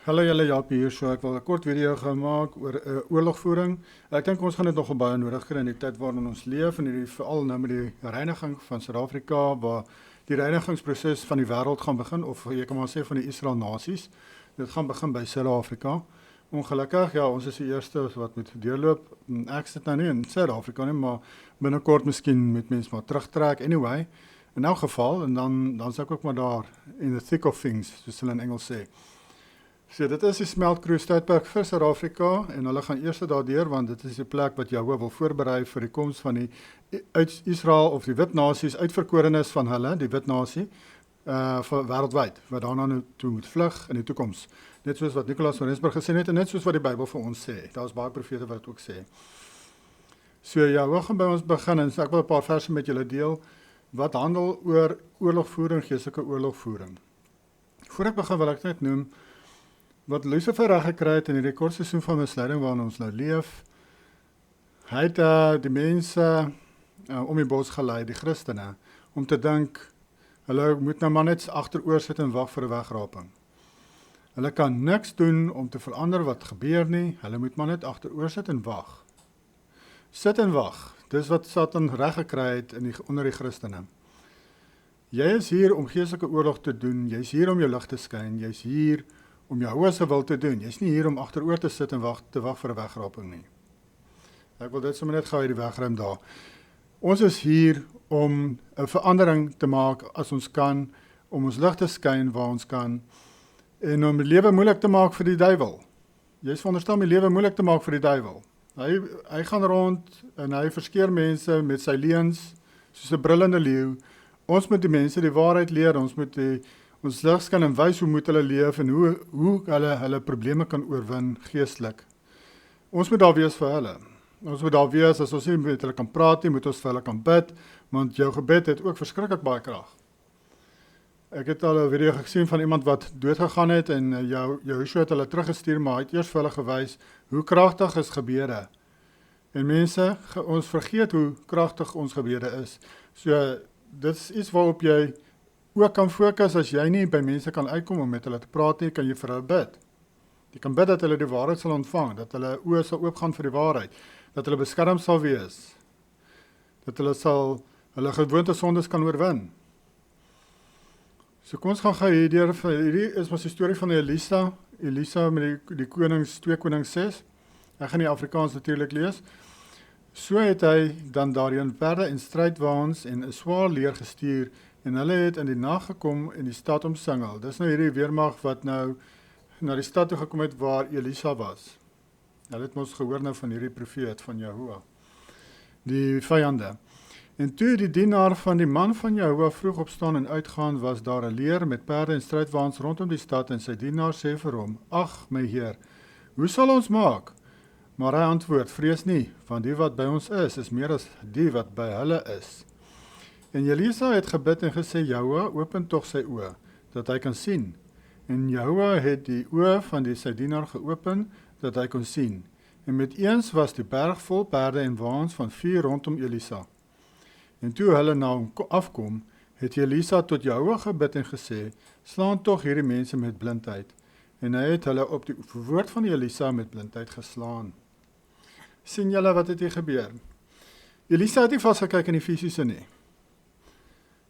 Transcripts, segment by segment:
Hallo julle, Japie hier. Ek wil 'n kort video gemaak oor oorlogvoering. Ek dink ons gaan dit nogal baie nodig kry in die tyd waarin ons leef en hierdie veral nou met die reiniging van Suid-Afrika waar die reinigingsproses van die wêreld gaan begin of jy kan maar sê van die Israel nasies. Dit gaan begin by Suid-Afrika. Ongelukkig, ja, ons is die eerste wat moet deurloop. Ek sit nou nie in Suid-Afrika nie, maar binnekort miskien moet mense maar terugtrek anyway. In elk geval en dan sou ek ook maar daar in the thick of things, soos hulle in Engels sê. So dit is die smeltkroes tydperk vir Suid-Afrika en hulle gaan eers daardeur want dit is die plek wat Jahwe wil voorberei vir die koms van die uit Israel of die wit nasies uitverkorenes van hulle, die wit nasie vir wêreldwyd wat daarna nou toe moet vlug in die toekoms. Net soos wat Nicolaas van Rensburg gesê het en net soos wat die Bybel vir ons sê. Daar's baie profete wat dit ook sê. So ja, we gaan by ons begin en ek wil 'n paar verse met julle deel wat handel oor oorlogvoering, geestelike oorlogvoering. Voor ek begin wil ek net noem wat Lucifer reg gekry het in die rekordseisoen van misleiding waarin ons nou leef. Hy het die mense om die bos gelei, die Christene, om te dink, hulle moet nou maar net agteroor sit en wag vir 'n wegraping. Hulle kan niks doen om te verander wat gebeur nie, hulle moet maar net agteroor sit en wag. Sit en wag, dis wat Satan reg gekry het onder die Christene. Jy is hier om geestelike oorlog te doen, jy's hier om jou lig te skyn, jy's hier om Jahwe se wil te doen. Jy's nie hier om agteroor te sit en wag vir 'n wegraping nie. Ek wil dit sommer net gou uit die wegruim daar. Ons is hier om 'n verandering te maak as ons kan, om ons lig te skyn waar ons kan en om die lewe moeilik te maak vir die duiwel. Jy's veronderstel om die lewe moeilik te maak vir die duiwel. Hy gaan rond en hy verskeer mense met sy leuns soos 'n brullende leeu. Ons moet die mense die waarheid leer, ons moet ons slegs kan en wys hoe moet hulle leef en hoe hulle probleme kan oorwin geestelik. Ons moet daar wees vir hulle. Ons moet daar wees as ons nie met hulle kan praat nie, moet ons vir hulle kan bid, want jou gebed het ook verskriklik baie krag. Ek het al 'n video gesien van iemand wat dood gegaan het en Joshua het hulle teruggestuur, maar hy het eers vir hulle gewys hoe kragtig is gebede. En mense, ons vergeet hoe kragtig ons gebede is. So dit is iets waarop jy ook kan fokus as jy nie by mense kan uitkom om met hulle te praat nie, kan jy vir hulle bid. Jy kan bid dat hulle die waarheid sal ontvang, dat hulle oë sal oopgaan vir die waarheid, dat hulle beskerm sal wees, dat hulle gewoonte sondes kan oorwin. So kom ons gaan hierdie is ons die storie van Elisa met die konings, 2 Konings 6. Ek gaan die Afrikaans natuurlik lees. So het hy dan daarheen perde en strydwaans en 'n swaar leer gestuur en hulle het in die nag gekom en die stad omsingel. Dis nou hierdie weermag wat nou na die stad toe gekom het waar Elisa was. Hulle het mos gehoor nou van hierdie profeet van Jahwe. Die vyande. En toe die dienaar van die man van Jahwe vroeg opstaan en uitgaan, was daar 'n leer met perde en strydwaans rondom die stad en sy dienaar sê vir hom: "Ag, my heer, hoe sal ons maak?" Maar hy antwoord: "Vrees nie, want die wat by ons is meer as die wat by hulle is." En Elisa het gebid en gesê: "Jahwe, open tog sy oë, dat hy kan sien." En Jahwe het die oë van sy dienaar geopen, dat hy kon sien. En met eens was die berg vol perde en waans van vuur rondom Elisa. En toe hulle na hom afkom, het Elisa tot Jahwe gebid en gesê: "Slaan tog hierdie mense met blindheid." En hy het hulle op die woord van Elisa met blindheid geslaan. Sien julle wat het hier gebeur? Elisa het nie vasgekyk in die fisiese nie.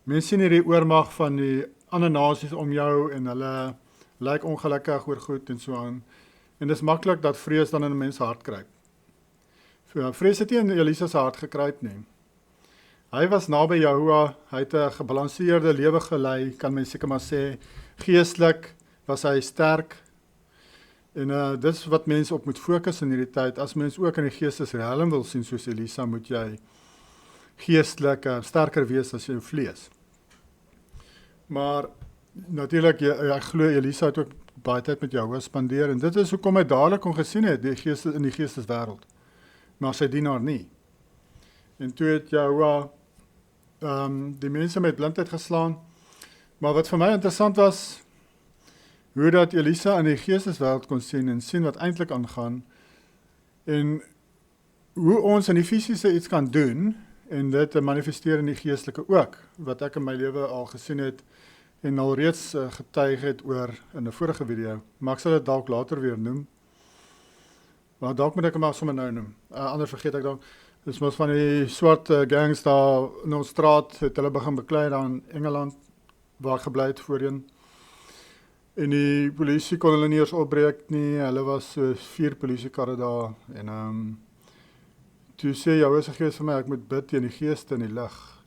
Mense sien hierdie oormag van die ander nasies om jou en hulle lyk ongelukkig oor goed en so aan. En dis maklik dat vrees dan in 'n mens hart kruip. Vrees het nie in Elisa se hart gekruip nie. Hy was naby Jahwe, hy het 'n gebalanseerde lewe gelei, kan mens seker maar sê. Geestelik was hy sterk. En dis wat mense op moet fokus in hierdie tyd. As mens ook in die geestesriem wil sien soos Elisa, moet jy geestelik sterker wees as jou vlees. Maar natuurlik, ek glo Elisa het ook baie tyd met Jahwe spandeer en dit is hoekom hy dadelik kon gesien het in die geesteswêreld. Maar sy dienaar nie. En toe het Jahwe die mense met blindheid geslaan. Maar wat vir my interessant was, hoe dat Elisa in die geesteswêreld kon sien en sien wat eintlik aangaan en hoe ons in die fisiese iets kan doen en dit manifesteer in die geestelike ook, wat ek in my lewe al gesien het en alreeds getuig het oor in 'n vorige video, maar ek sal dit dalk later weer noem. Maar dalk moet ek hom maar sommer nou noem. Anders vergeet ek dalk. Dis mos van die swart gangs daar in ons straat het hulle begin beklei daar in Engeland waar ek gebly het voorheen. En die polisie kon hulle nie eens opbreek nie. Hulle was so 4 polisiekarre daar en toe sê Jahwe se Gees vir my ek moet bid teen die geeste in die lig.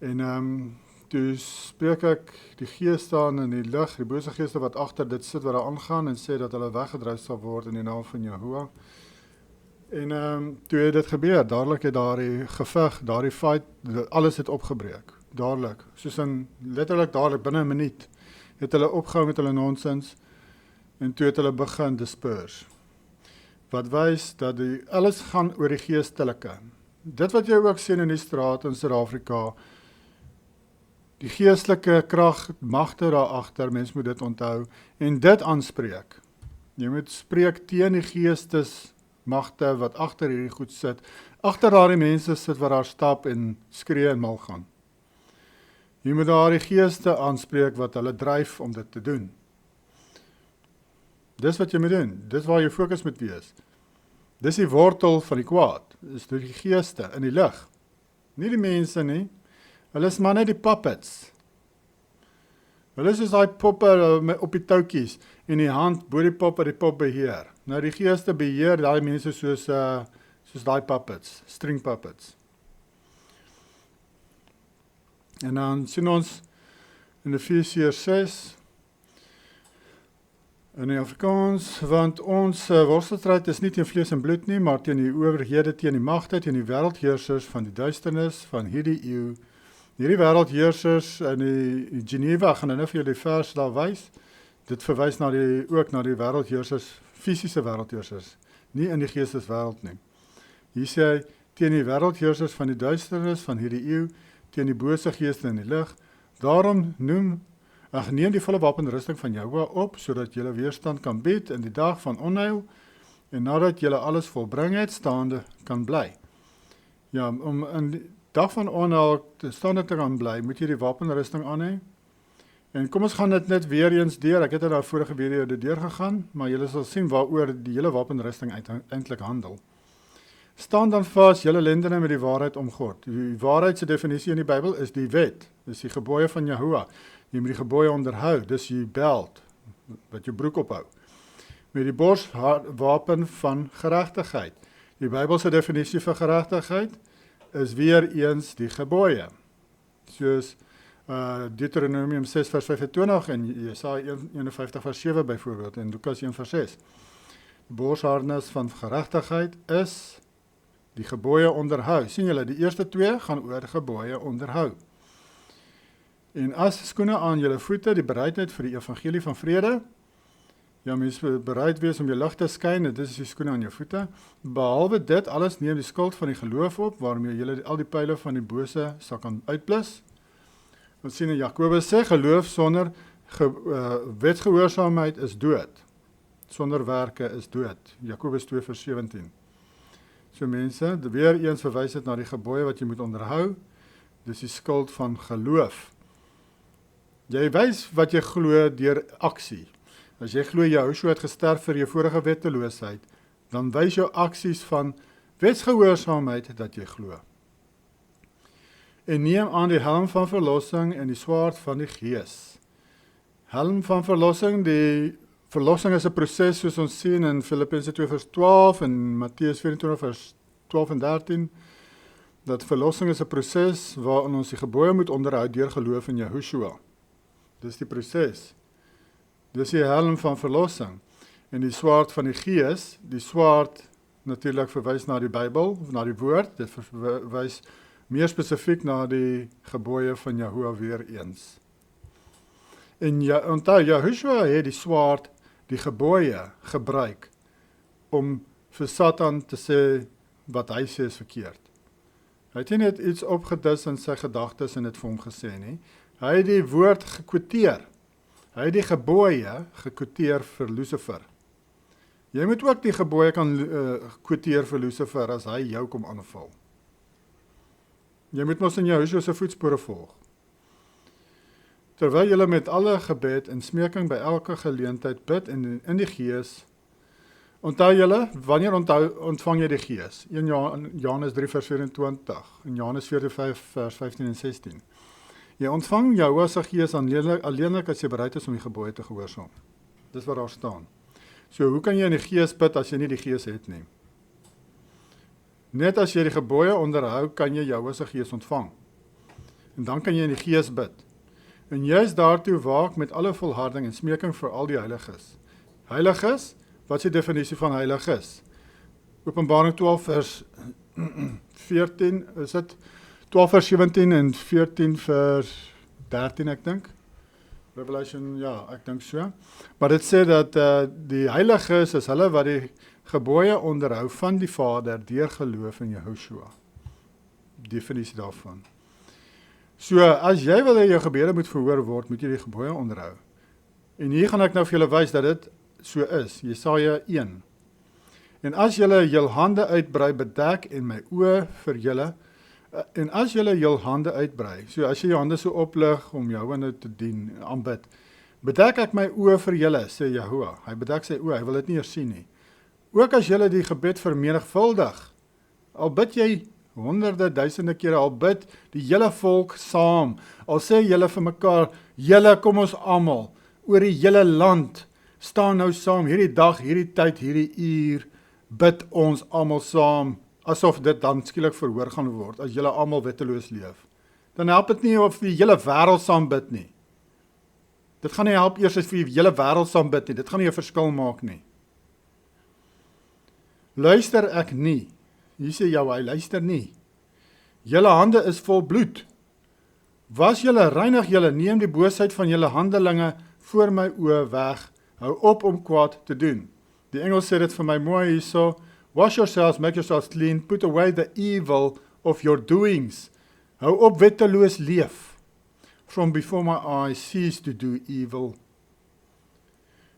En toe spreek ek die geeste aan in die lig, die bose geeste wat agter dit sit wat daar aangaan en sê dat hulle weggedryf sal word in die naam van Jahoua. En toe het dit gebeur, dadelik het daardie geveg, daardie fight, alles het opgebreek, dadelik, soos in letterlik dadelik binne 'n minuut het hulle opgehou met hulle nonsens en toe het hulle begin disperse. Wat wys dat alles gaan oor die geestelike. Dit wat jy ook sien in die straat in Suid-Afrika, die geestelike krag, magte daar agter, mens moet dit onthou en dit aanspreek. Jy moet spreek teen die geestesmagte wat agter hierdie goed sit, agter daardie mense sit wat daar stap en skree en mal gaan. Jy moet daardie geeste aanspreek wat hulle dryf om dit te doen. Dis wat jy moet doen, dis waar jou fokus moet wees. Dis die wortel van die kwaad, is die geeste in die lig. Nie die mense nie, hulle is maar net die puppets. Hulle is soos daai poppe op die touwtjies en die hand bo die pop beheer. Nou die geeste beheer daai mense soos daai puppets, string puppets. En dan sien ons in Efesiërs 6 in die Afrikaans, want ons worstelstryd is nie teen vlees en bloed nie, maar teen die owerhede, teen die magte, teen die wêreldheersers van die duisternis van hierdie eeu. Hierdie wêreldheersers in die Geneva, gaan nou vir julle die vers daar wys. Dit verwys ook na die wêreldheersers, fisiese wêreldheersers, nie in die geesteswêreld nie. Hier sê hy, teen die wêreldheersers van die duisternis van hierdie eeu, teen die bose geeste in die lig. Daarom neem die volle wapenrusting van Jahoua op, sodat julle weerstand kan bied in die dag van onheil, en nadat julle alles volbring het, staande kan bly. Ja, om in die dag van onheil staande te kan bly, moet jy die wapenrusting aan hê. En kom ons gaan dit net weer eens deur, ek het in daar vorige video deur gegaan, maar julle sal sien waaroor die hele wapenrusting eintlik handel. Staan dan vas, julle lendene met die waarheid omgord. Die waarheid se definisie in die Bybel is die wet, dis die gebooie van Jahoua. Jy moet die gebooie onderhou, dis die belt, wat jou broek ophou. Met die borswapen van geregtigheid. Die Bybelse definisie vir geregtigheid is weer eens die gebooie. Soos Deuteronomium 6 vers 25 en Jesaja 51 vers 7 byvoorbeeld en Lukas 1 vers 6. Die borsharnas van geregtigheid is die gebooie onderhou. Sien julle, die eerste 2 gaan oor gebooie onderhou. En as skoene aan julle voete, die bereidheid vir die evangelie van vrede, ja, mens moet bereid wees om jou lig te skyn, en dit is die skoene aan jou voete. Behalwe dit, alles neem die skuld van die geloof op, waarmee julle al die pile van die bose sal kan uitblus. Ons sien in Jakobus sê, geloof sonder wetsgehoorsaamheid is dood. Sonder werke is dood. Jakobus 2 vers 17. So mense, weer eens verwys dit na die gebooie wat jy moet onderhou, dis die skuld van geloof. Jy wys wat jy glo deur aksie. As jy glo Jahoua het gesterf vir jou vorige wetteloosheid, dan wys jou aksies van wetsgehoorsaamheid dat jy glo. En neem aan die helm van verlossing en die swaard van die gees. Helm van verlossing, die verlossing is 'n proses soos ons sien in Filippense 2 vers 12 en Matteus 24 vers 12 en 13. Dat verlossing is 'n proses waarin ons die gebooie moet onderhou deur geloof in Jahoua. Dis die proses. Dis die helm van verlossing. En die swaard van die gees, die swaard natuurlik verwys na die Bybel, of na die woord, dit verwys meer spesifiek na die gebooie van Jahoua weer eens. En onthou, Jahoua het die swaard, die gebooie gebruik, om vir Satan te sê, wat hy sê is verkeerd. Hy het nie net iets opgedis in sy gedagtes en dit vir hom gesê nie, hy het die woord gekwoteer, hy het die gebooie gekwoteer vir Lucifer. Jy moet ook die gebooie kan kwoteer vir Lucifer as hy jou kom aanval. Jy moet mos in Jahoua se voetspore volg. Terwyl julle met alle gebed en smeking by elke geleentheid bid en in die Gees, onthou julle, wanneer ontvang jy die Gees? 1 Johannes 3 vers 24 en Johannes 4 vers 15 en 16. Jy ontvang Jehovah se Gees alleenlik as jy bereid is om die gebooie te gehoorsaam. Dis wat daar staan. So, hoe kan jy in die Gees bid as jy nie die Gees het nie? Net as jy die gebooie onderhou, kan jy Jehovah se Gees ontvang. En dan kan jy in die Gees bid. En juist daartoe waak met alle volharding en smeking vir al die heiliges. Heiliges, wat is die definisie van heiliges? Openbaring 12 vers 14, is dit 12 vers 17 en 14 vers 13 ek dink. Revelation, ja, ek dink so. Maar dit sê dat die heiliges is hulle wat die gebooie onderhou van die Vader deur geloof in Jehoshua. Definisie daarvan. So, as jy wil hê jou gebede moet verhoor word, moet jy die gebooie onderhou. En hier gaan ek nou vir julle wys dat dit so is. Jesaja 1. En as julle jul hande uitbrei, bedek en my oë vir julle, en as julle jul hande uitbrei, so as jy jou hande so oplig om jou nou te dien, aanbid, bedek ek my oë vir julle, sê Jehovah. Hy bedek sy oë, hy wil dit nie eers sien nie. Ook as julle die gebed vermenigvuldig, al bid jy honderde, duisende kere, al bid die hele volk saam, al sê julle vir mekaar, julle kom ons almal, oor die hele land, staan nou saam, hierdie dag, hierdie tyd, hierdie uur, bid ons almal saam, asof dit dan skielik verhoor gaan word, as julle almal wetteloos leef. Dan help dit nie of die hele wêreld saam bid nie. Dit gaan nie help eers as vir die hele wêreld saam bid nie, dit gaan nie 'n verskil maak nie. Luister ek nie, hier sê hy luister nie. Julle hande is vol bloed. Was julle, reinig julle, neem die boosheid van julle handelinge voor my oë weg, hou op om kwaad te doen. Die Engels sê dit vir my mooi hierso, wash yourselves, make yourselves clean, put away the evil of your doings. Hou op wetteloos leef. From before my eyes, cease to do evil.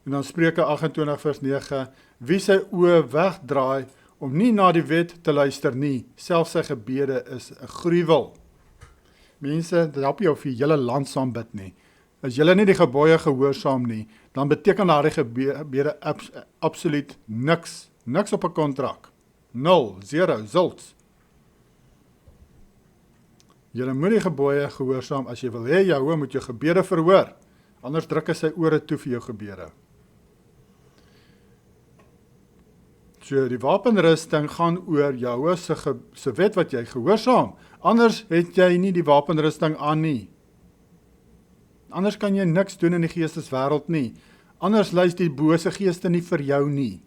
En dan Spreuke 28 vers 9, wie sy oë wegdraai, om nie na die wet te luister nie, selfs sy gebede is 'n gruwel. Mense, dit help jy of jy hele land saam bid nie. As julle nie die gebooie gehoorsaam nie, dan beteken daardie gebede absoluut niks. Niks op 'n kontrak. 0, 0, zults. Julle moet die gebooie gehoorsaam as jy wil hê Jehovah moet jou gebede verhoor. Anders druk hy sy ore toe vir jou gebede. So die wapenrusting gaan oor Jehovah se wet wat jy gehoorsaam. Anders het jy nie die wapenrusting aan nie. Anders kan jy niks doen in die geesteswêreld nie. Anders luister die bose geeste nie vir jou nie.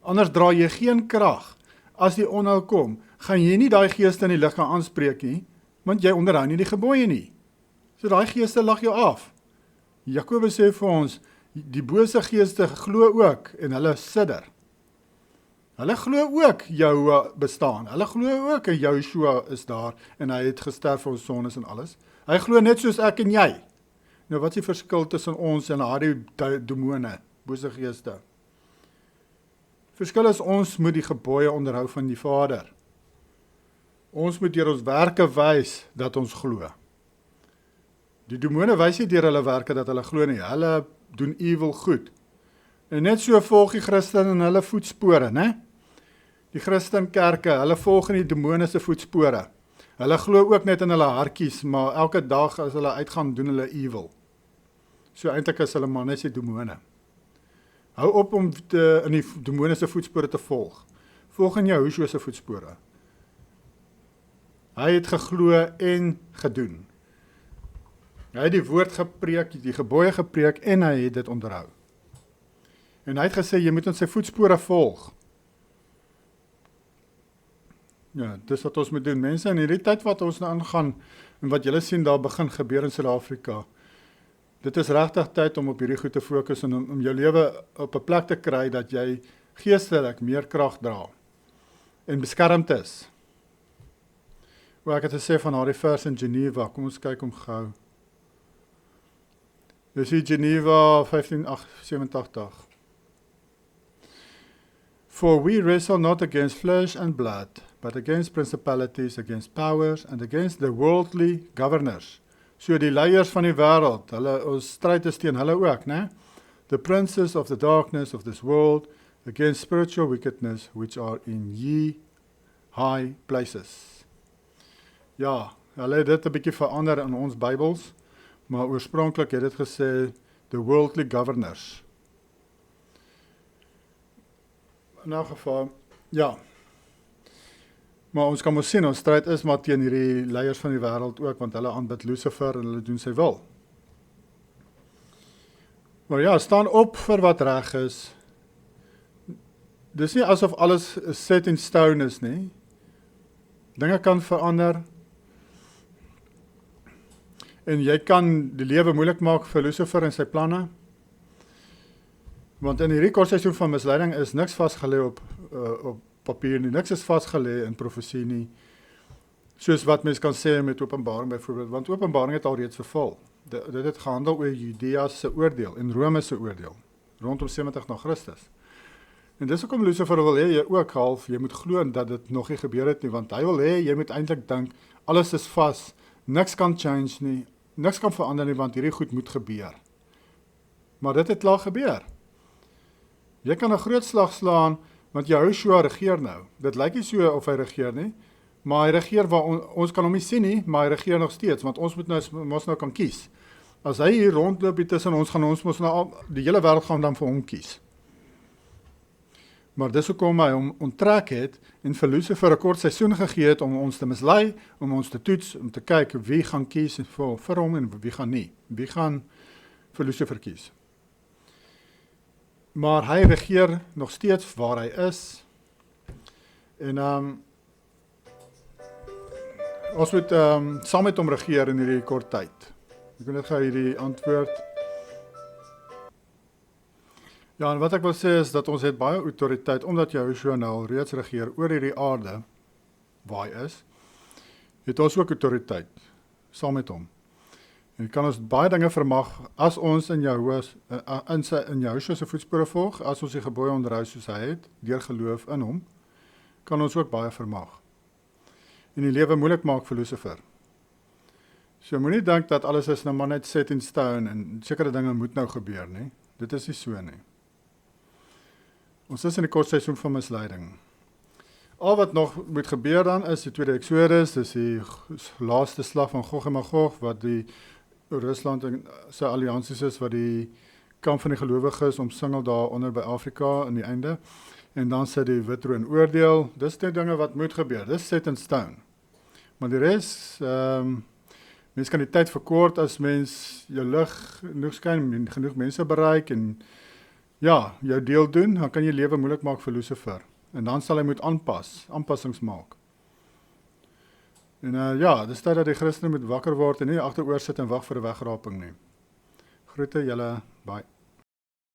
Anders dra jy geen krag. As die onheil kom, gaan jy nie daai geeste in die lig gaan aanspreek nie, want jy onderhou nie die gebooie nie. So daai geeste lag jou af. Jakobus sê vir ons, die bose geeste glo ook en hulle sidder. Hulle glo ook jou bestaan. Hulle glo ook en Joshua is daar en hy het gesterf vir ons sondes en alles. Hy glo net soos ek en jy. Nou wat is die verskil tussen ons en daardie demone, bose geeste? Verskil is ons moet die gebooie onderhou van die Vader. Ons moet deur ons werke wys dat ons glo. Die demone wys nie deur hulle werke dat hulle glo nie. Hulle doen evil goed. En net so volg die Christen in hulle voetspore, né? Die Christenkerke, hulle volg in die demone se voetspore. Hulle glo ook net in hulle hartjies, maar elke dag as hulle uitgaan, doen hulle evil. So eintlik is hulle maar net die demone. Hou op om in die demone se voetspore te volg. Volg in Jehoshua se voetspore. Hy het geglo en gedoen. Hy het die woord gepreek, die gebooie gepreek en hy het dit onderhou. En hy het gesê, jy moet in sy voetspore volg. Ja, dis wat ons moet doen. Mense, in hierdie tyd wat ons nou aangaan, en wat julle sien daar begin gebeur in Suid-Afrika, dit is regtig tyd om op hierdie goed te fokus en om jou lewe op 'n plek te kry dat jy geestelik meer krag dra en beskermd is. Wat ek het gesê van daardie vers in Geneva, kom ons kyk om gou. Dis hier Geneva 1587. For we wrestle not against flesh and blood, but against principalities, against powers, and against the worldly governors, So die leiers van die wêreld, ons stryd is teen hulle ook, né? The princes of the darkness of this world against spiritual wickedness which are in ye high places. Ja, hulle het dit 'n bietjie verander in ons Bybels, maar oorspronklik het dit gesê the worldly governors. In elk geval, ja. Maar ons kan mos sien, ons stryd is maar teen hierdie leiers van die wêreld ook, want hulle aanbid Lucifer en hulle doen sy wil. Maar ja, staan op vir wat reg is. Dis nie asof alles set in stone is nie. Dinge kan verander. En jy kan die lewe moeilik maak vir Lucifer en sy planne. Want in hierdie kortseisoen van misleiding is niks vasgelê op papier nie. Niks is vasgelê in profesie nie. Soos wat mens kan sê met Openbaring byvoorbeeld, want Openbaring het al reeds vervul. Dit het gehandel oor Judea se oordeel en Rome se oordeel rondom 70 na Christus. En dis hoekom Lucifer wil hê jy ook half, jy moet glo dat dit nog nie gebeur het nie, want hy wil hê jy moet eintlik dink alles is vas, niks kan change nie, niks kan verander nie, want hierdie goed moet gebeur. Maar dit het klaar gebeur. Jy kan 'n groot slag slaan, want Jehoshua regeer nou. Dit lyk nie so of hy regeer nie, maar hy regeer waar ons kan hom nie sien nie, maar hy regeer nog steeds, want ons moet nou kan kies. As hy hier rondloop hier tussen ons, gaan ons mos nou die hele wêreld gaan dan vir hom kies. Maar dis hoekom hy hom onttrek het en vir Lucifer 'n kort seisoen gegee het om ons te mislei, om ons te toets, om te kyk wie gaan kies vir hom en wie gaan nie. Wie gaan vir Lucifer kies. Maar hy regeer nog steeds waar hy is. En ons moet saam met hom regeer in hierdie kort tyd. Ek wil net gou hierdie antwoord. Ja, en wat ek wil sê is dat ons het baie autoriteit, omdat Jehoshua nou al reeds regeer oor hierdie aarde, waar hy is, het ons ook autoriteit, saam met hom. En kan ons baie dinge vermag, as ons in Jehoshua se voetspore volg, as ons die gebooie onderhou soos hy het, deur geloof in hom, kan ons ook baie vermag. En die lewe moeilik maak vir Lucifer. So moenie dink dat alles is nou maar net set in stone, en sekere dinge moet nou gebeur, nie. Dit is nie so nie. Ons is in die kortseisoen van misleiding. Al wat nog moet gebeur dan is die tweede Exodus, dis die laaste slag van Gog en Magog, wat die Rusland en sy alliansies is, wat die kamp van die gelowiges omsingel daar onder by Afrika in die einde, en dan sê die Wittroon oordeel, dis die dinge wat moet gebeur, dis set in stone. Maar die res, mens kan die tyd verkort as mens jou lig genoeg skyn, en genoeg mense bereik, en ja, jou deel doen, dan kan jy lewe moeilik maak vir Lucifer. En dan sal hy moet aanpassings maak. En ja, dis tyd dat die Christene moet wakker word en nie agteroor sit en wag vir 'n wegraping nie. Groete julle, bye.